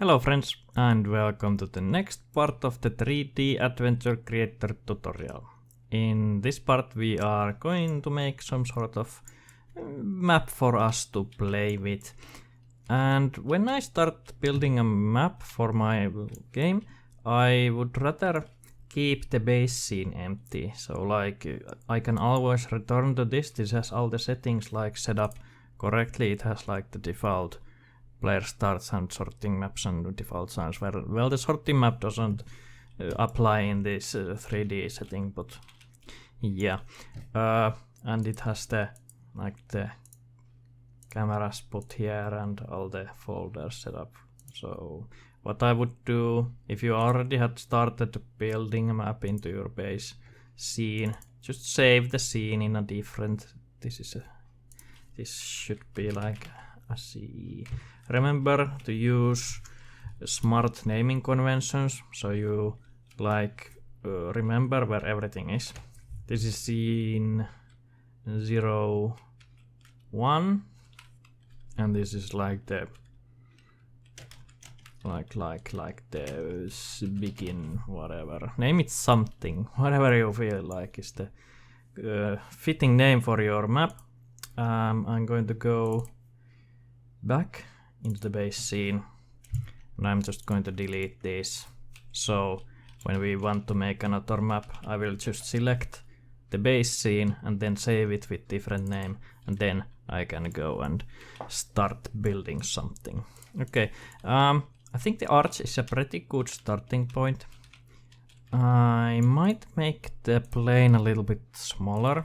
Hello friends, and welcome to the next part of the 3D Adventure Creator tutorial. In this part we are going to make some sort of map for us to play with. And when I start building a map for my game, I would rather keep the base scene empty. So like I can always return to this. This has all the settings like set up correctly. It has like the default player starts and sorting maps and default signs. Well, the sorting map doesn't apply in this 3D setting, but yeah. And it has the cameras put here and all the folders set up. So what I would do if you already had started building a map into your base scene, just save the scene in a different. This should be like a C. Remember to use smart naming conventions, so you remember where everything is. This is scene 0, 1, and this is like the the begin, whatever. Name it something, whatever you feel like is the fitting name for your map. I'm going to go back into the base scene, and I'm just going to delete this. So when we want to make another map, I will just select the base scene and then save it with different name, and then I can go and start building something. Okay, I think the arch is a pretty good starting point. I might make the plane a little bit smaller.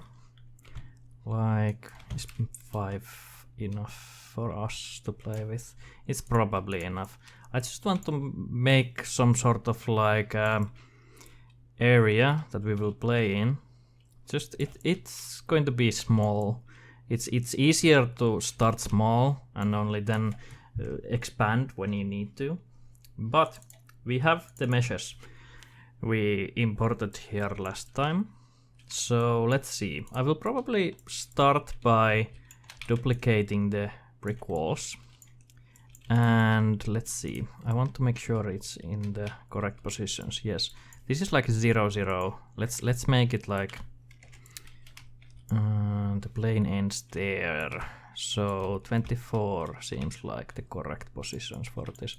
Like, is 5 enough for us to play with? It's probably enough. I just want to make some sort of like area that we will play in. Just it's going to be small. It's easier to start small and only then expand when you need to. But we have the meshes we imported here last time. So let's see. I will probably start by duplicating the brick walls. And let's see. I want to make sure it's in the correct positions. Yes. This is like 0, 0. Let's make it like the plane ends there. So 24 seems like the correct positions for this.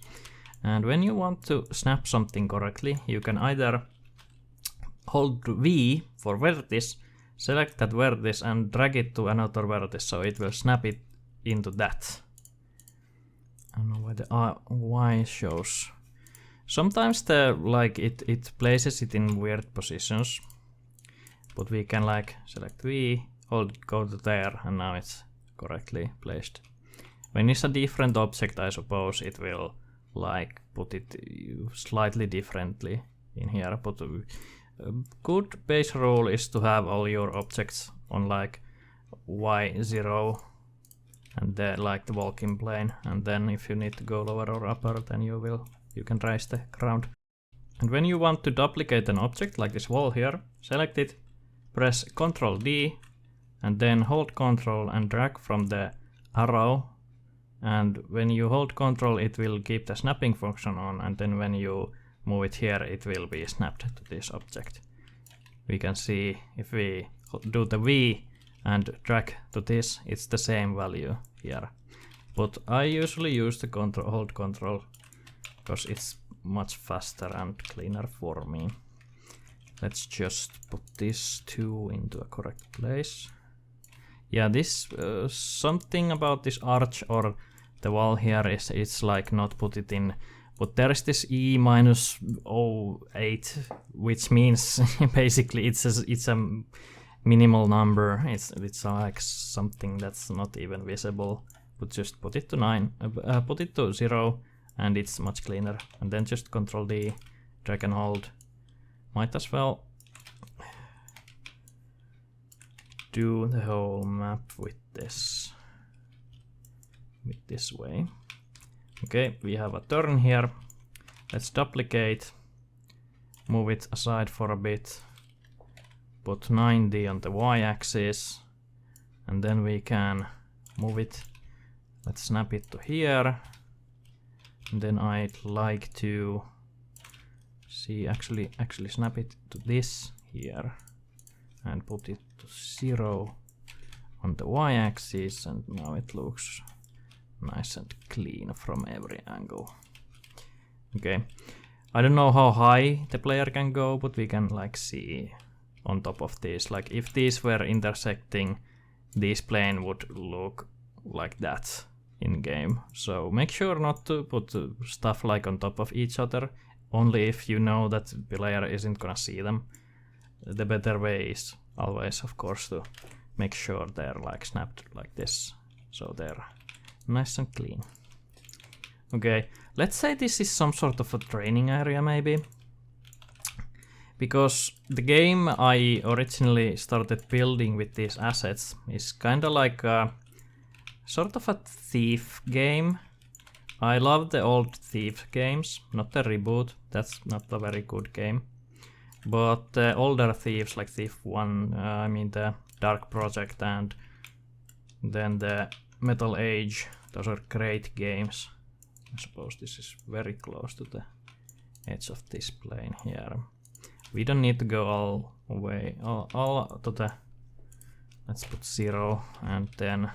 And when you want to snap something correctly, you can either hold V for vertex, select that vertex and drag it to another vertex, so it will snap it into that. I don't know why the Y shows. Sometimes it places it in weird positions, but we can like select V, hold it, go to there, and now it's correctly placed. When it's a different object, I suppose it will like put it slightly differently in here, but a good base rule is to have all your objects on like Y0 and like the walking plane, and then if you need to go lower or upper, then you can raise the ground. And when you want to duplicate an object like this wall here, select it, press Ctrl D, and then hold Ctrl and drag from the arrow. And when you hold Ctrl, it will keep the snapping function on, and then when you move it here, it will be snapped to this object. We can see if we do the V and drag to this, it's the same value here. But I usually use the hold Ctrl because it's much faster and cleaner for me. Let's just put these two into a correct place. Yeah, this something about this arch or the wall here is it's like not put it in. But there is this E minus 08, which means basically it's a minimal number. It's like something that's not even visible. But just put it to 9, put it to 0, and it's much cleaner. And then just Ctrl D, drag and hold. Might as well do the whole map with this way. Okay, we have a turn here. Let's duplicate, move it aside for a bit, put 90 on the y-axis, and then we can move it. Let's snap it to here, then I'd like to see actually snap it to this here and put it to 0 on the y-axis, and now it looks nice and clean from every angle. Okay, I don't know how high the player can go, but we can like see on top of this, like if these were intersecting, this plane would look like that in game. So make sure not to put stuff like on top of each other, only if you know that the player isn't gonna see them. The better way is always, of course, to make sure they're like snapped like this, so they're nice and clean. Okay, let's say this is some sort of a training area maybe, because the game I originally started building with these assets is kinda like a sort of a thief game. I love the old Thief games, not the reboot, that's not a very good game. But the older Thieves, like Thief 1, I mean the Dark Project and then the Metal Age, those are great games. I suppose this is very close to the edge of this plane here. We don't need to go all way, all to the, let's put 0 and then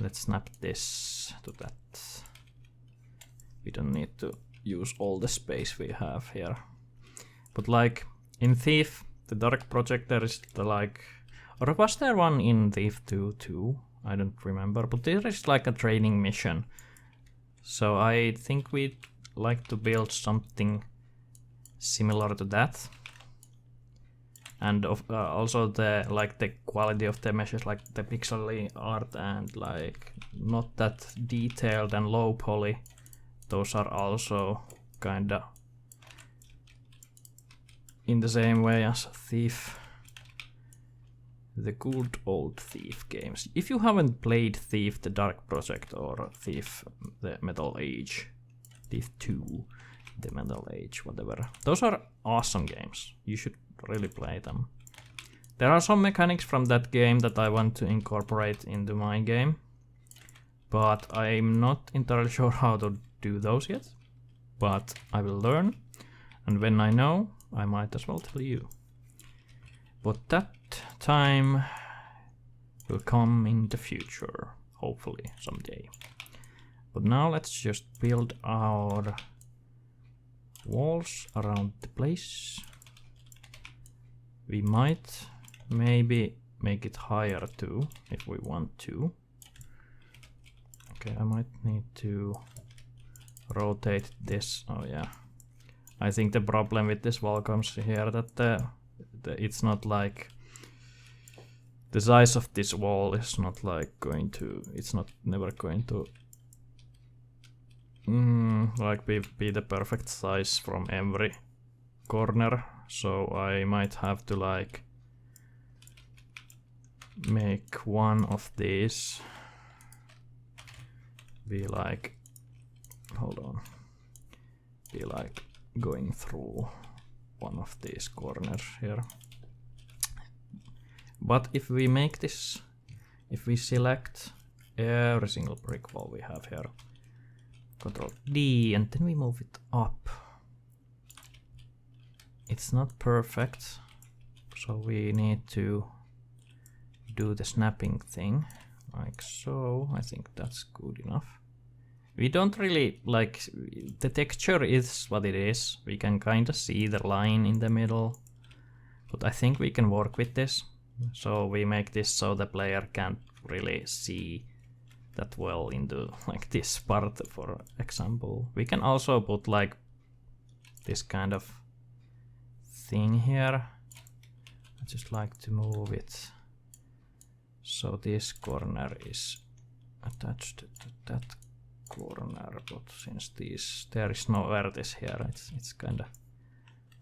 let's snap this to that. We don't need to use all the space we have here. But like in Thief, the Dark Project, there is the like, or was there one in Thief 2 too? I don't remember, but there is like a training mission. So I think we'd like to build something similar to that. And also the like the quality of the meshes, like the pixely art and like not that detailed and low poly. Those are also kinda in the same way as Thief. The good old Thief games. If you haven't played Thief the Dark Project or Thief the Metal Age, Thief 2, the Metal Age, whatever, those are awesome games. You should really play them. There are some mechanics from that game that I want to incorporate into my game, but I'm not entirely sure how to do those yet. But I will learn, and when I know, I might as well tell you. But that time will come in the future, hopefully someday. But now let's just build our walls around the place. We might maybe make it higher too, if we want to. Okay, I might need to rotate this. Oh yeah. I think the problem with this wall comes here that it's not like the size of this wall is not like going to, it's not never going to like be the perfect size from every corner. So I might have to like make one of these be like, hold on, be like going through one of these corners here. But if we make this, if we select every single brick wall we have here, Control D, and then we move it up, it's not perfect, so we need to do the snapping thing like so. I think that's good enough. We don't really like, the texture is what it is. We can kind of see the line in the middle, but I think we can work with this. So we make this so the player can't really see that well into like this part, for example. We can also put like this kind of thing here. I just like to move it so this corner is attached to that corner, but since there is no vertex here, it's kinda,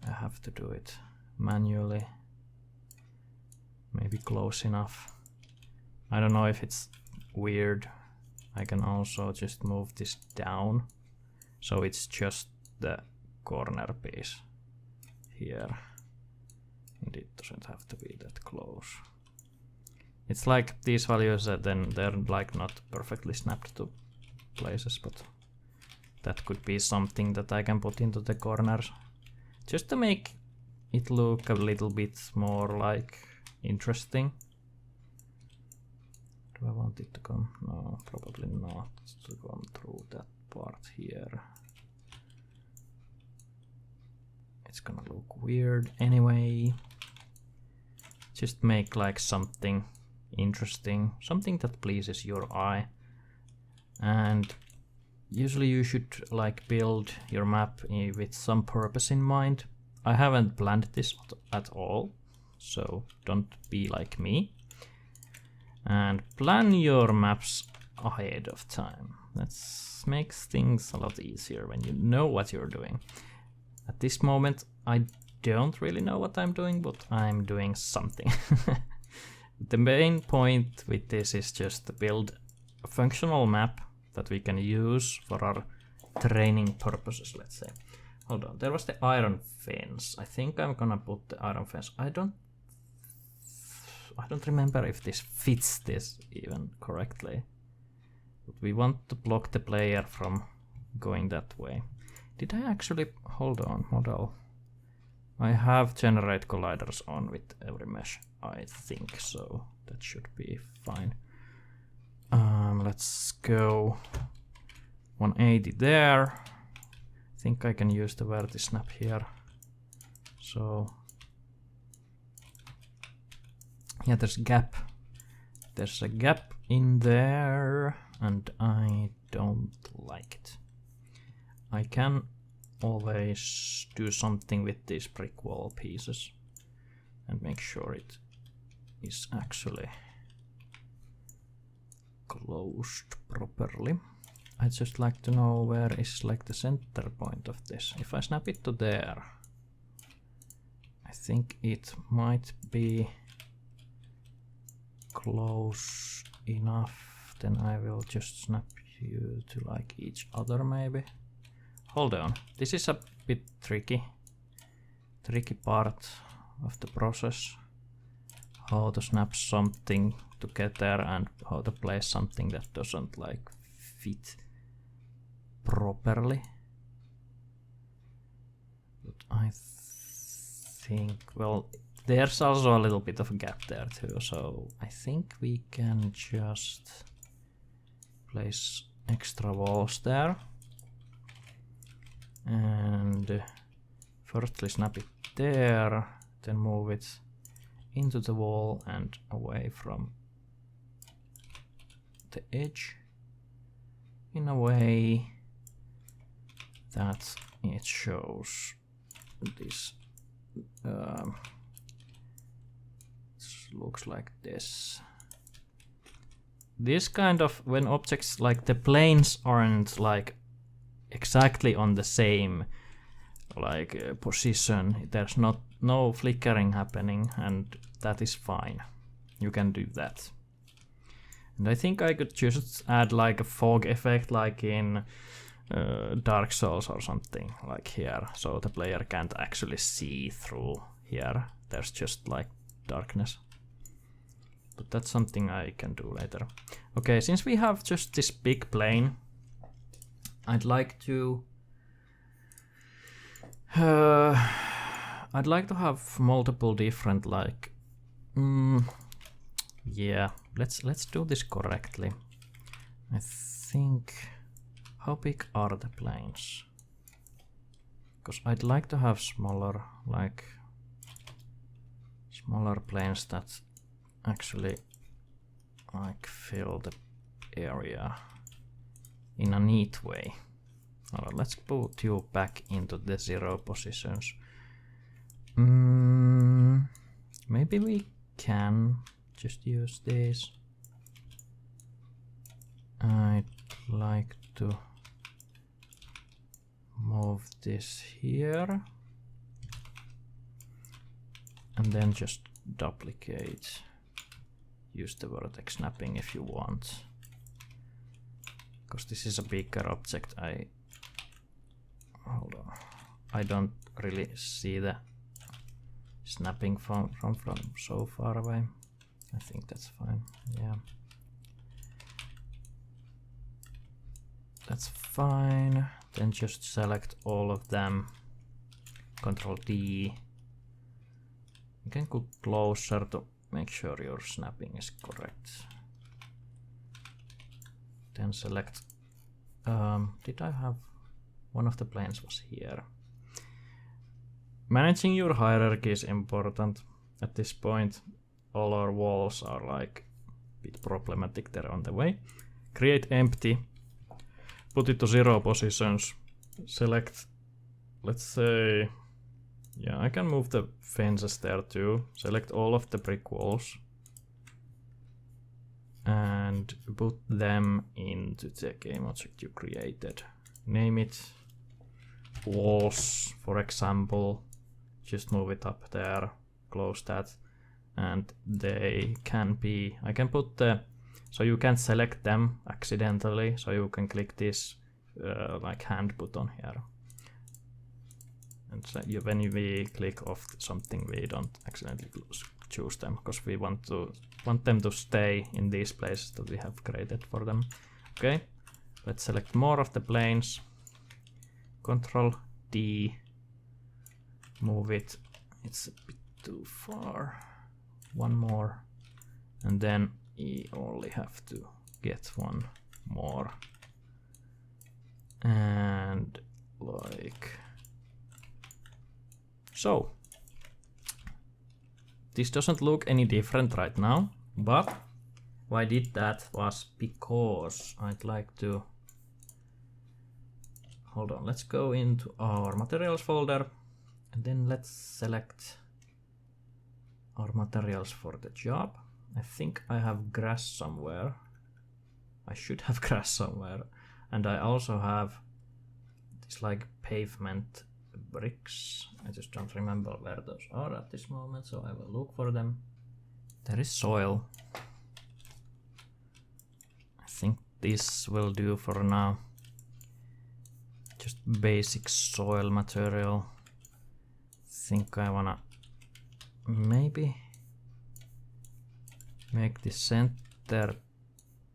I have to do it manually. Maybe close enough. I don't know if it's weird. I can also just move this down so it's just the corner piece here, and it doesn't have to be that close. It's like these values that then they're like not perfectly snapped to places, but that could be something that I can put into the corners, just to make it look a little bit more like interesting. Do I want it to come? No, probably not to come through that part here. It's gonna look weird anyway. Just make like something interesting, something that pleases your eye. And usually you should like build your map with some purpose in mind. I haven't planned this at all, so don't be like me. And plan your maps ahead of time. That makes things a lot easier when you know what you're doing. At this moment, I don't really know what I'm doing, but I'm doing something. The main point with this is just to build a functional map that we can use for our training purposes, let's say. Hold on, there was the iron fence. I think I'm gonna put the iron fence. I don't remember if this fits this even correctly. But we want to block the player from going that way. Did I actually, hold on, model. I have generate colliders on with every mesh, I think, so that should be fine. Let's go 180 there. I think I can use the verti snap here. So yeah, there's a gap. There's a gap in there, and I don't like it. I can always do something with these brick wall pieces and make sure it is actually closed properly. I'd just like to know where is like the center point of this. If I snap it to there, I think it might be close enough. Then I will just snap you to like each other maybe. Hold on, this is a bit tricky part of the process. How to snap something together and how to place something that doesn't like fit properly. But I think, well, there's also a little bit of a gap there too, so I think we can just place extra walls there. And firstly snap it there, then move it into the wall and away from the edge in a way that it shows this looks like this. This kind of, when objects like the planes aren't like exactly on the same like position, there's no flickering happening, and that is fine. You can do that. And I think I could just add like a fog effect like in Dark Souls or something like here, so the player can't actually see through here. There's just like darkness. But that's something I can do later. Okay, since we have just this big plane, I'd like to have multiple different like yeah, let's do this correctly. I think, how big are the planes? Because I'd like to have smaller planes that actually like fill the area in a neat way. Alright, let's put you back into the 0 positions. Maybe we can just use this. I'd like to move this here and then just duplicate. Use the vertex snapping if you want, because this is a bigger object. Hold on, I don't really see the snapping from so far away. I think that's fine. Yeah, that's fine. Then just select all of them. Control D. You can go closer to make sure your snapping is correct. Then select. Did I have one of the planes was here? Managing your hierarchy is important at this point. All our walls are like a bit problematic, they're on the way. Create empty, put it to 0 positions, select, let's say, yeah, I can move the fences there too. Select all of the brick walls and put them into the game object you created. Name it walls, for example. Just move it up there, close that, and they can be, I can put the, so you can select them accidentally, so you can click this like hand button here. And so when we click off something, we don't accidentally choose them, because we want them to stay in these places that we have created for them. Okay, let's select more of the planes. Control D. Move it. It's a bit too far. One more. And then we only have to get one more. And like so. This doesn't look any different right now, but why I did that was because I'd like to, hold on, let's go into our materials folder and then let's select our materials for the job. I think I have grass somewhere. I should have grass somewhere. And I also have this like pavement bricks. I just don't remember where those are at this moment, so I will look for them. There is soil. I think this will do for now. Just basic soil material. Think I wanna maybe make the center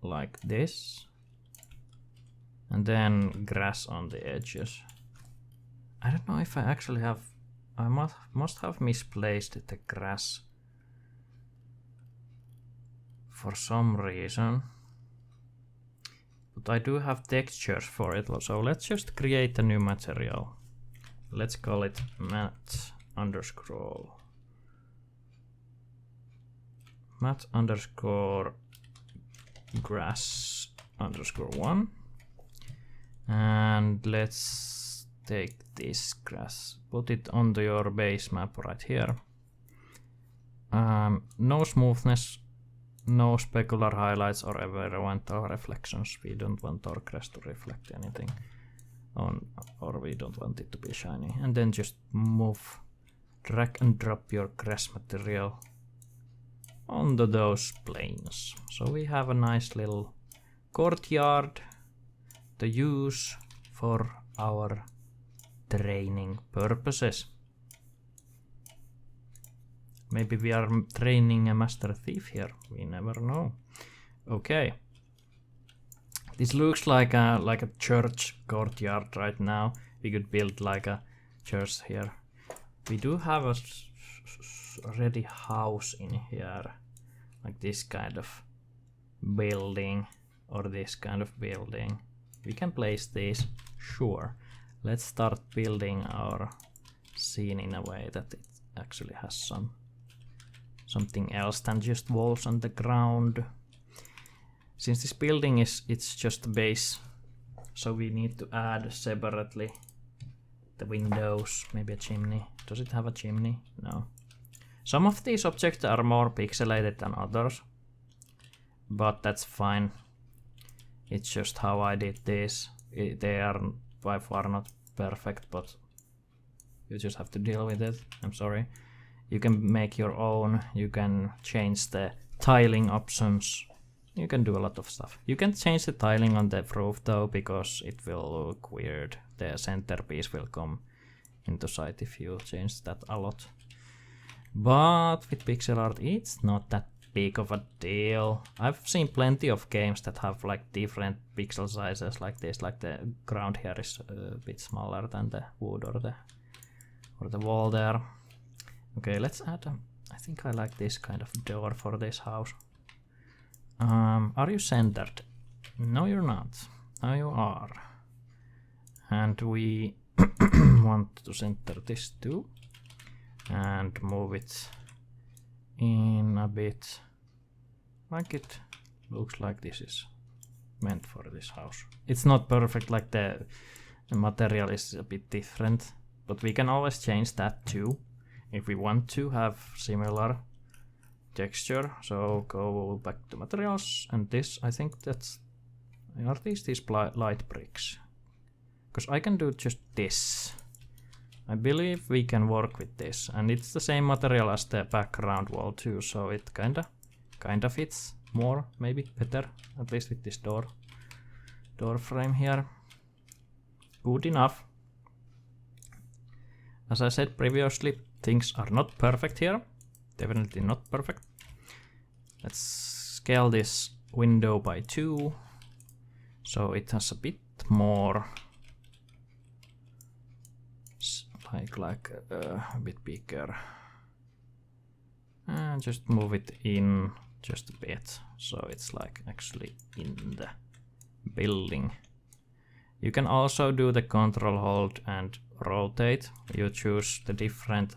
like this and then grass on the edges. I don't know if I actually have, I must have misplaced the grass for some reason, but I do have textures for it, so let's just create a new material. Let's call it mat underscore grass underscore 1, and let's take this grass, put it onto your base map right here. No smoothness, no specular highlights or environmental reflections. We don't want our grass to reflect anything on, or we don't want it to be shiny. And then just move, drag and drop your grass material onto those planes. So we have a nice little courtyard to use for our training purposes. Maybe we are training a master thief here, we never know. Okay, this looks like a church courtyard right now. We could build like a church here. We do have a ready house in here, like this kind of building or this kind of building. We can place these, sure. Let's start building our scene in a way that it actually has something else than just walls on the ground. Since this building it's just a base, so we need to add separately the windows, maybe a chimney. Does it have a chimney? No. Some of these objects are more pixelated than others, but that's fine. It's just how I did this. They are by far not perfect, but you just have to deal with it. I'm sorry. You can make your own, you can change the tiling options, you can do a lot of stuff. You can change the tiling on the roof though, because it will look weird. The centerpiece will come into sight if you change that a lot. But with pixel art it's not that big of a deal. I've seen plenty of games that have like different pixel sizes like this, like the ground here is a bit smaller than the wood or the wall there. Okay, let's add I think I like this kind of door for this house. Are you centered? No, you're not. Now you are. And we want to center this too. And move it in a bit. Like it looks like this is meant for this house. It's not perfect, like the material is a bit different. But we can always change that too. If we want to have similar texture. So go back to materials and this, I think that's, are these light bricks? Because I can do just this. I believe we can work with this, and it's the same material as the background wall too, so it kinda fits more, maybe better, at least with this door frame here. Good enough. As I said previously, things are not perfect here. Definitely not perfect. Let's scale this window by 2, so it has a bit more, like a bit bigger. And just move it in just a bit, so it's like actually in the building. You can also do the control hold and rotate. You choose the different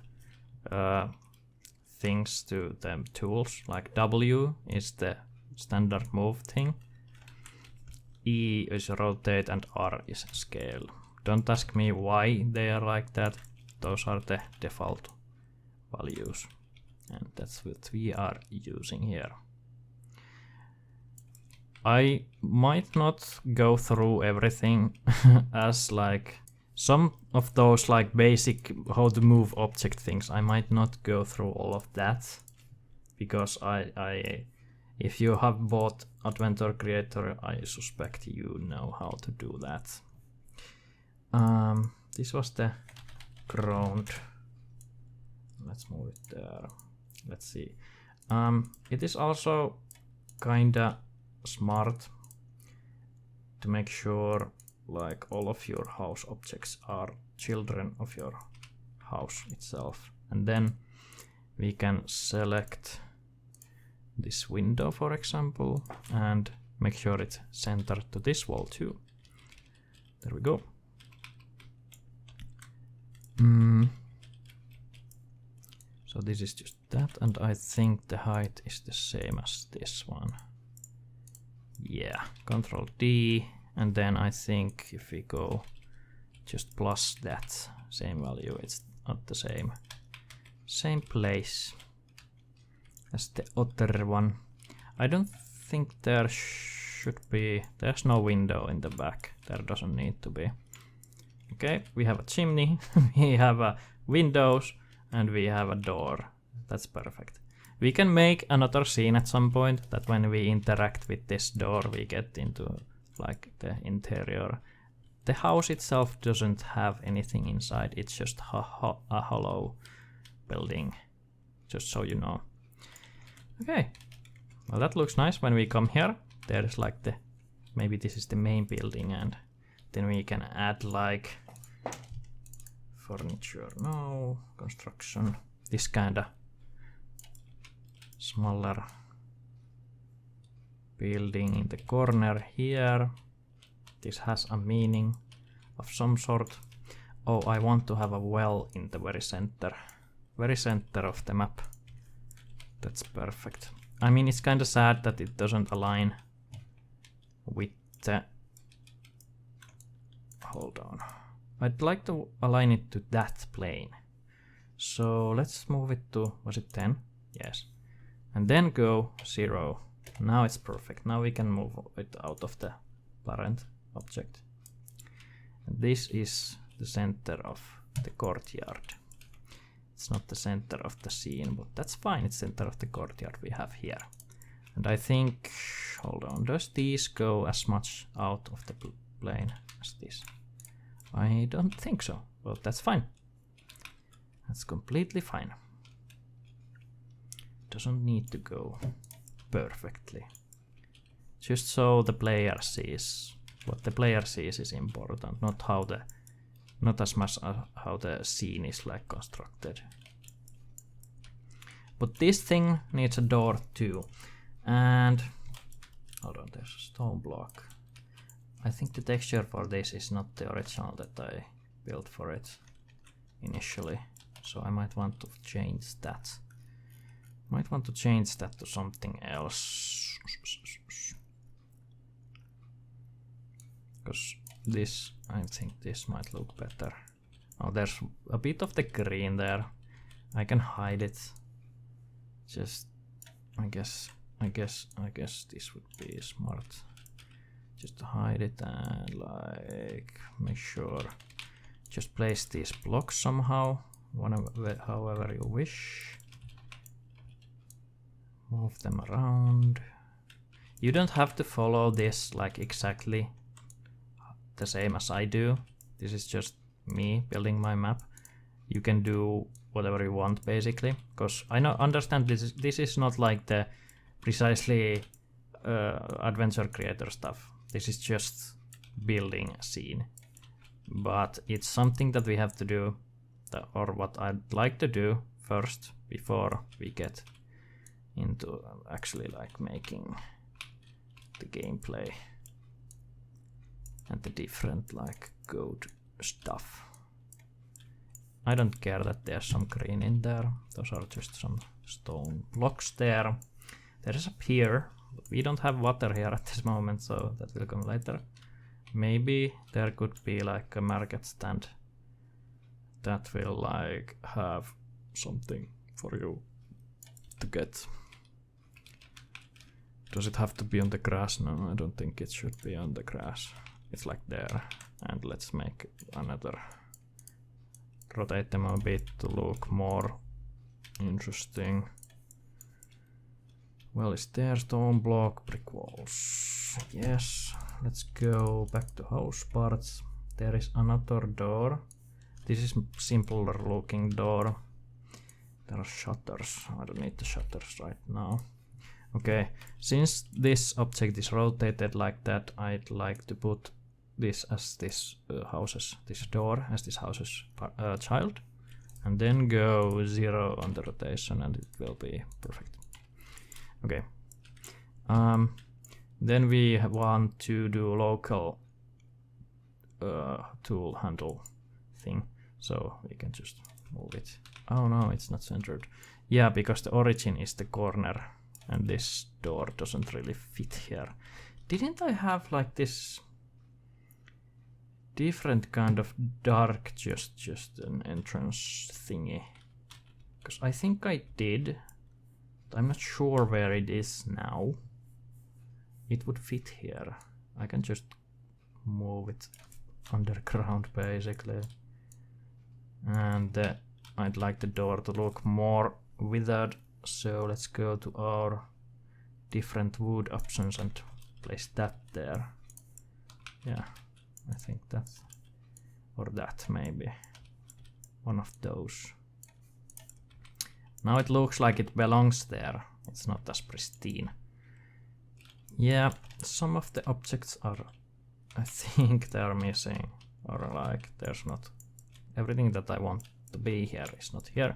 things to the tools, like W is the standard move thing, E is rotate, and R is scale. Don't ask me why they are like that. Those are the default values, and that's what we are using here. I might not go through everything as like some of those like basic how to move object things. I might not go through all of that because I if you have bought Adventure Creator, I suspect you know how to do that. This was the ground. Let's move it there. Let's see. It is also kinda smart to make sure like all of your house objects are children of your house itself. And then we can select this window, for example, and make sure it's centered to this wall too. There we go. So this is just that, and I think the height is the same as this one. Yeah, Control D, and then I think if we go just plus that same value, it's not the same place as the other one. I don't think there should be, there's no window in the back, there doesn't need to be. Okay, we have a chimney, we have windows, and we have a door. That's perfect. We can make another scene at some point that when we interact with this door we get into like the interior. The house itself doesn't have anything inside, it's just a hollow building, just so you know. Okay, well that looks nice. When we come here, there's like the, maybe this is the main building, and then we can add like furniture, no, construction, this kinda smaller building in the corner here. This has a meaning of some sort. Oh, I want to have a well in the very center of the map. That's perfect. I mean, it's kinda sad that it doesn't align with the, hold on, I'd like to align it to that plane. So let's move it to, was it 10? Yes. And then go 0. Now it's perfect. Now we can move it out of the parent object. And this is the center of the courtyard. It's not the center of the scene, but that's fine. It's center of the courtyard we have here. And I think, hold on, does these go as much out of the plane as this? I don't think so, but that's fine. That's completely fine. Doesn't need to go. perfectly. Just so the player sees. What the player sees is important, not as much as how the scene is like constructed. But this thing needs a door too. And hold on, there's a stone block. I think the texture for this is not the original that I built for it initially. So I might want to change that. Might want to change that to something else. Because this, I think this might look better. Oh, there's a bit of the green there. I can hide it. Just, I guess this would be smart. Just to hide it and like make sure. Just place these blocks somehow, however you wish. Move them around. You don't have to follow this like exactly the same as I do. This is just me building my map. You can do whatever you want basically, because I understand this is not like the precisely adventure creator stuff. This is just building a scene, but it's something that we have to do, or what I'd like to do first before we get into actually like making the gameplay and the different like code stuff. I don't care that there's some green in there. Those are just some stone blocks there. There is a pier, but we don't have water here at this moment, so that will come later. Maybe there could be like a market stand that will like have something for you to get. Does it have to be on the grass? No, I don't think it should be on the grass. It's like there. And let's make another. Rotate them a bit to look more interesting. Well, is there stone block, brick walls? Yes. Let's go back to house parts. There is another door. This is simpler looking door. There are shutters. I don't need the shutters right now. Okay, since this object is rotated like that, I'd like to put this as this this door as this house's child, and then go 0 on the rotation, and it will be perfect. Okay. Then we want to do local tool handle thing, so we can just move it. Oh no, it's not centered. Yeah, because the origin is the corner, and this door doesn't really fit here. Didn't I have like this different kind of dark, just an entrance thingy? Because I think I did, but I'm not sure where it is now. It would fit here. I can just move it underground basically. And I'd like the door to look more withered, so let's go to our different wood options and place that there. Yeah, I think that's, or that maybe, one of those. Now it looks like it belongs there. It's not as pristine. Yeah, some of the objects are, I think they're missing, or like there's not, everything that I want to be here is not here.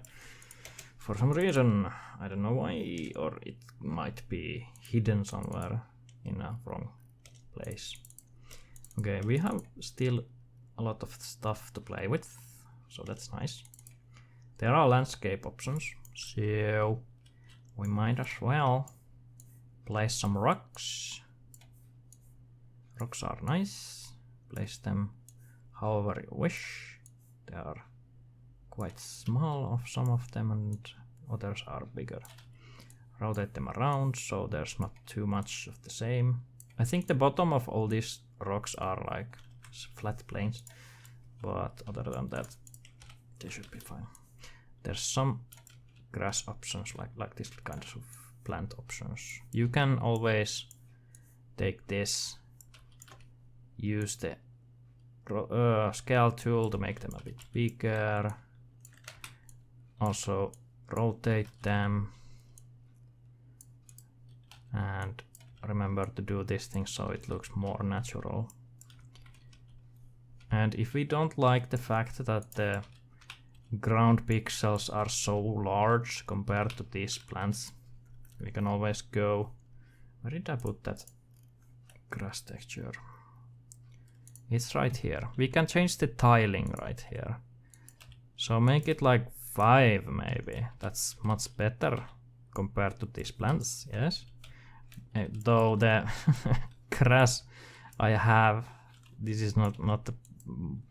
For some reason, I don't know why, or it might be hidden somewhere in a wrong place. Okay, we have still a lot of stuff to play with, so that's nice. There are landscape options, so we might as well place some rocks. Rocks are nice. Place them however you wish. They are quite small of some of them, and others are bigger. Rotate them around so there's not too much of the same. I think the bottom of all these rocks are like flat plains, but other than that they should be fine. There's some grass options like this kind of plant options. You can always take this, use the scale tool to make them a bit bigger. Also rotate them And remember to do this thing so it looks more natural. And if we don't like the fact that the ground pixels are so large compared to these plants, we can always go... Where did I put that grass texture? It's right here. We can change the tiling right here. So make it like 5 maybe. That's much better compared to these plants, yes? Though the grass I have, this is not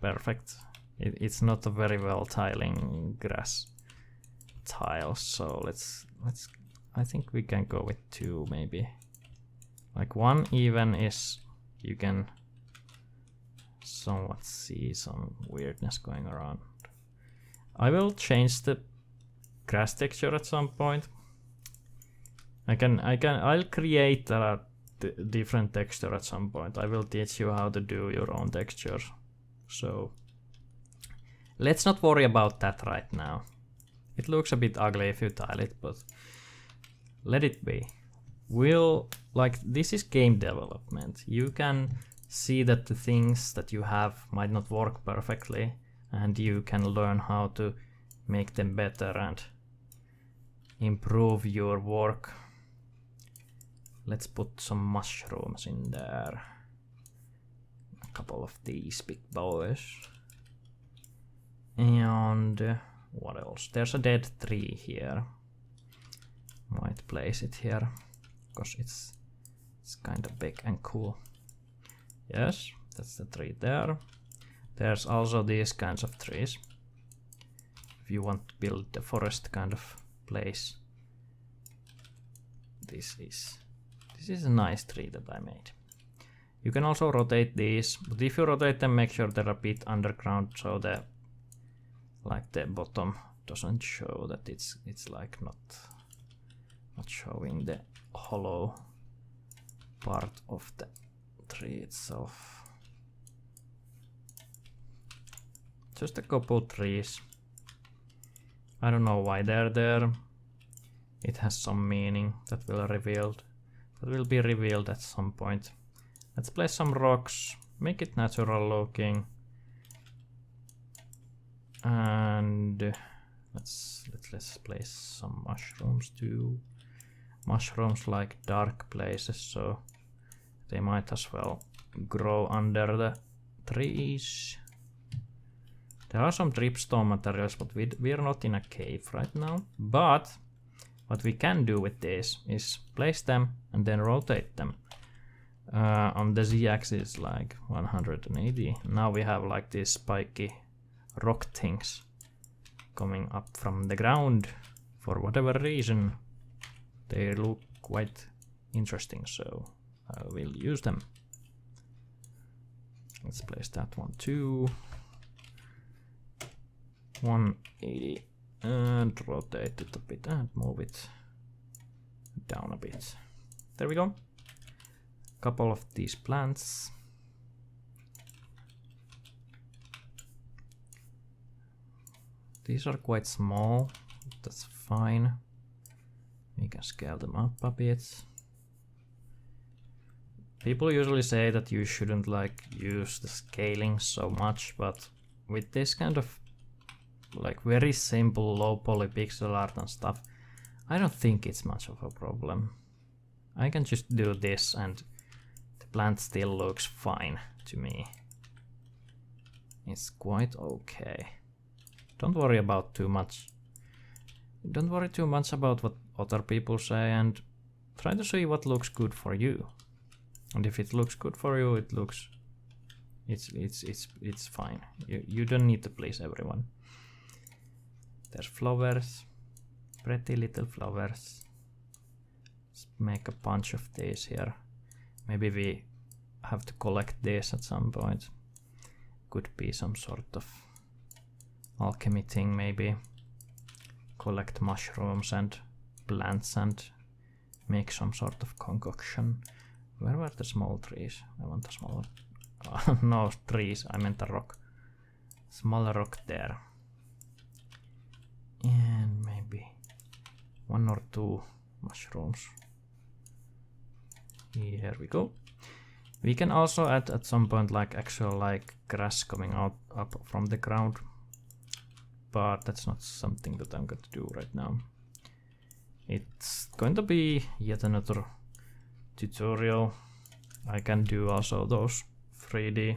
perfect. It's not a very well tiling grass tile, so let's I think we can go with 2 maybe. Like 1 even is, you can somewhat see some weirdness going around. I will change the grass texture at some point. I'll create a different texture at some point. I will teach you how to do your own texture. So let's not worry about that right now. It looks a bit ugly if you tile it, but let it be. This is game development. You can see that the things that you have might not work perfectly, and you can learn how to make them better and improve your work. Let's put some mushrooms in there. A couple of these big boys. And what else? There's a dead tree here. Might place it here because it's kind of big and cool. Yes, that's the tree there. There's also these kinds of trees. If you want to build the forest kind of place. This is a nice tree that I made. You can also rotate these, but if you rotate them, make sure they're a bit underground so the bottom doesn't show that it's like not showing the hollow part of the tree itself. Just a couple trees. I don't know why they're there. It has some meaning that will be revealed at some point. Let's place some rocks, make it natural looking. And let's place some mushrooms too. Mushrooms like dark places, so they might as well grow under the trees. There are some dripstone materials, but we are not in a cave right now. But what we can do with this is place them and then rotate them. On the z-axis like 180. Now we have like these spiky rock things coming up from the ground. For whatever reason, they look quite interesting, so I will use them. Let's place that one too. 180 and rotate it a bit and move it down a bit. There we go. Couple of these plants. These are quite small, that's fine. We can scale them up a bit. People usually say that you shouldn't like use the scaling so much, but with this kind of like very simple low poly pixel art and stuff, I don't think it's much of a problem. I can just do this and the plant still looks fine to me. It's quite okay. Don't worry about too much. Don't worry too much about what other people say, and try to see what looks good for you. And if it looks good for you, it's fine. You don't need to please everyone. There's flowers, pretty little flowers. Let's make a bunch of these here. Maybe we have to collect these at some point. Could be some sort of alchemy thing maybe. Collect mushrooms and plants and make some sort of concoction. Where were the small trees? I want a smaller... no trees, I meant a rock. Smaller rock there. And maybe 1 or 2 mushrooms. Here we go. We can also add at some point like actual like grass coming out up from the ground, but that's not something that I'm going to do right now. It's going to be yet another tutorial. I can do also those 3D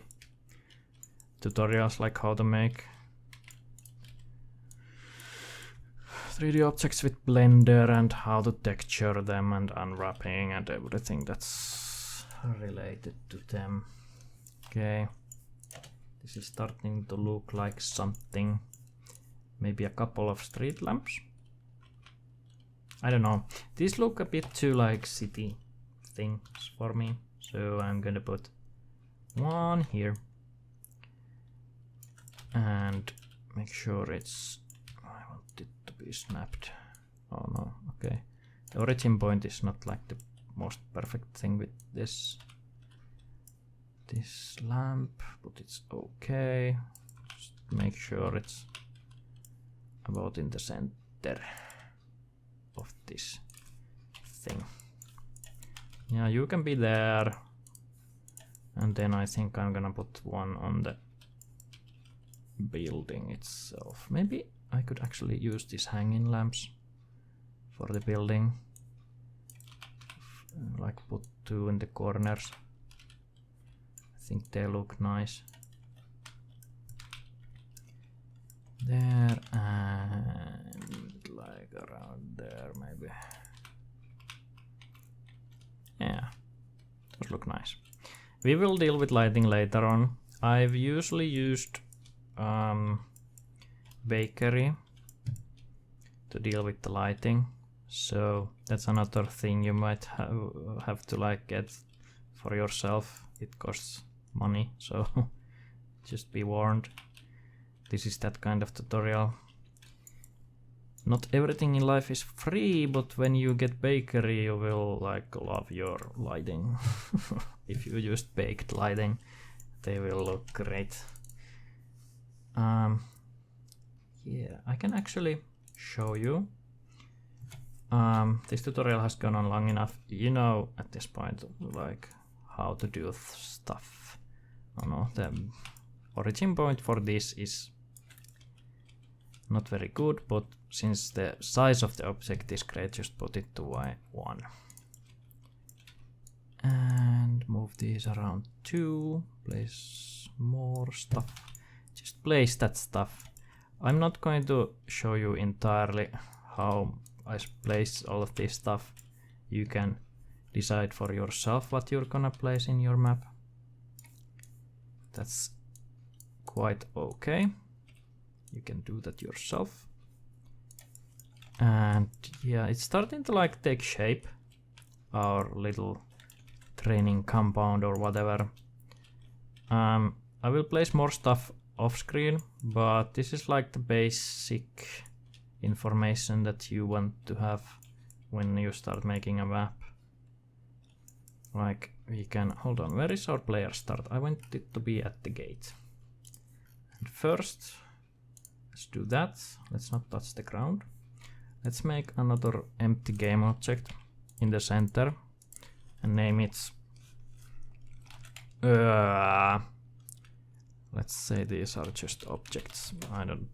tutorials like how to make 3D objects with Blender and how to texture them and unwrapping and everything that's related to them. Okay, this is starting to look like something. Maybe a couple of street lamps. I don't know. These look a bit too like city things for me. So I'm gonna put one here. And make sure it's... I want it to be snapped. Oh no, okay. The origin point is not like the most perfect thing with this lamp, but it's okay. Just make sure it's about in the center of this thing. Yeah, you can be there. And then I think I'm gonna put one on the building itself. Maybe I could actually use these hanging lamps for the building. Like put two in the corners. I think they look nice. There and like around there maybe. Yeah, those look nice. We will deal with lighting later on. I've usually used bakery to deal with the lighting, so that's another thing you might have to like get for yourself. It costs money, so just be warned. This is that kind of tutorial. Not everything in life is free, but when you get bakery you will like love your lighting. If you used baked lighting, they will look great. Yeah, I can actually show you. This tutorial has gone on long enough. You know at this point like how to do stuff. Oh no, the origin point for this is not very good, but since the size of the object is great, just put it to Y1. And move these around too. Place more stuff. Just place that stuff. I'm not going to show you entirely how I place all of this stuff. You can decide for yourself what you're gonna place in your map. That's quite okay. You can do that yourself. And yeah, it's starting to like take shape. Our little training compound or whatever. I will place more stuff off screen, but this is like the basic information that you want to have when you start making a map. Like we can, hold on, where is our player start? I want it to be at the gate. And first, let's do that. Let's not touch the ground. Let's make another empty game object in the center and name it. Let's say these are just objects. I don't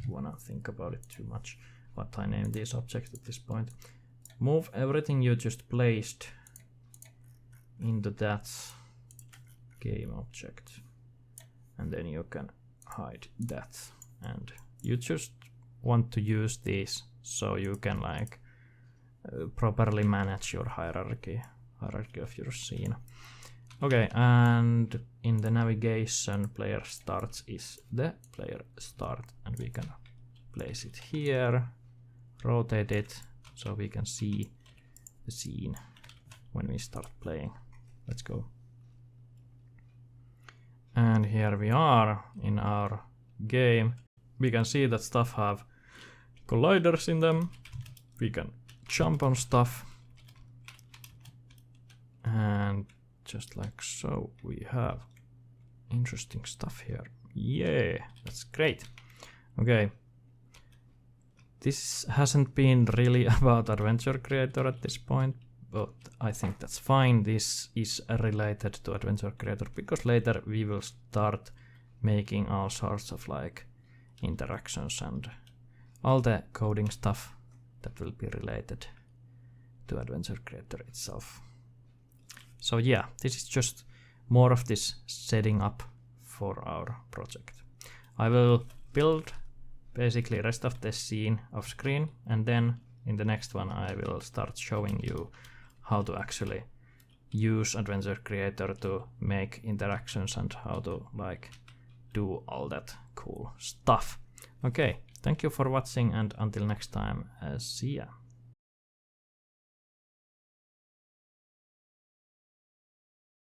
wanna think about it too much what I name these objects at this point. Move everything you just placed into that game object, and then you can hide that. And you just want to use these so you can like properly manage your hierarchy of your scene. Okay, and in the navigation, player starts is the player start, and we can place it here, rotate it so we can see the scene when we start playing. Let's go. And here we are in our game. We can see that stuff have colliders in them. We can jump on stuff. And just like so, we have interesting stuff here. Yeah, that's great. Okay. This hasn't been really about Adventure Creator at this point. but I think that's fine. This is related to Adventure Creator because later we will start making all sorts of like interactions and all the coding stuff that will be related to Adventure Creator itself. So yeah, this is just more of this setting up for our project. I will build basically rest of the scene off screen, and then in the next one I will start showing you how to actually use Adventure Creator to make interactions and how to like do all that cool stuff. Okay, thank you for watching, and until next time, see ya.